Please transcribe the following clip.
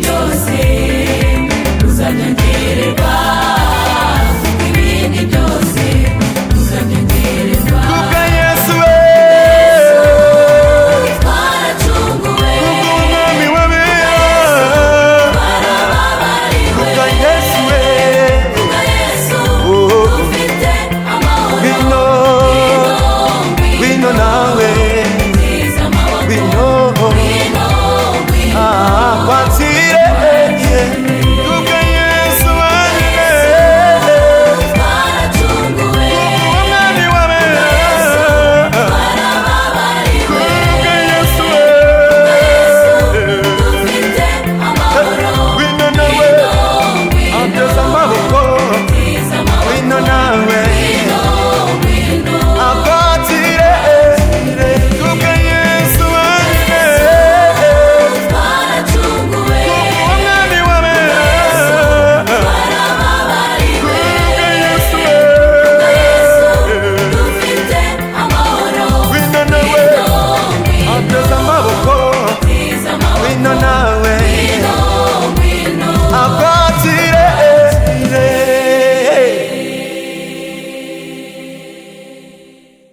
byose uzabyongererwa, ibindi byose uzabyongererwa. kubwa Yesu we twaracunguwe, kubw'umwami w'abera, twarababariwe, kubwa Yesu we kubwa Yesu dufite amahoro. wino wino nawe Tiza amaboko, wino kwakire kubwa Yesu wenyine twaracunguwe, kubw'umwami w'abera, twarababariwe, kubwa Yesu we dufite amahoro. wino nawe ateze amaboko Tiza amaboko, wino nawe akwakire kubwa Yesu wenyine twaracunguwe, kubw'umwami w'abera, twarababariwe, kubwa Yesu we dufite amahoro. wino nawe ateze amaboko Tiza amaboko, wino nawe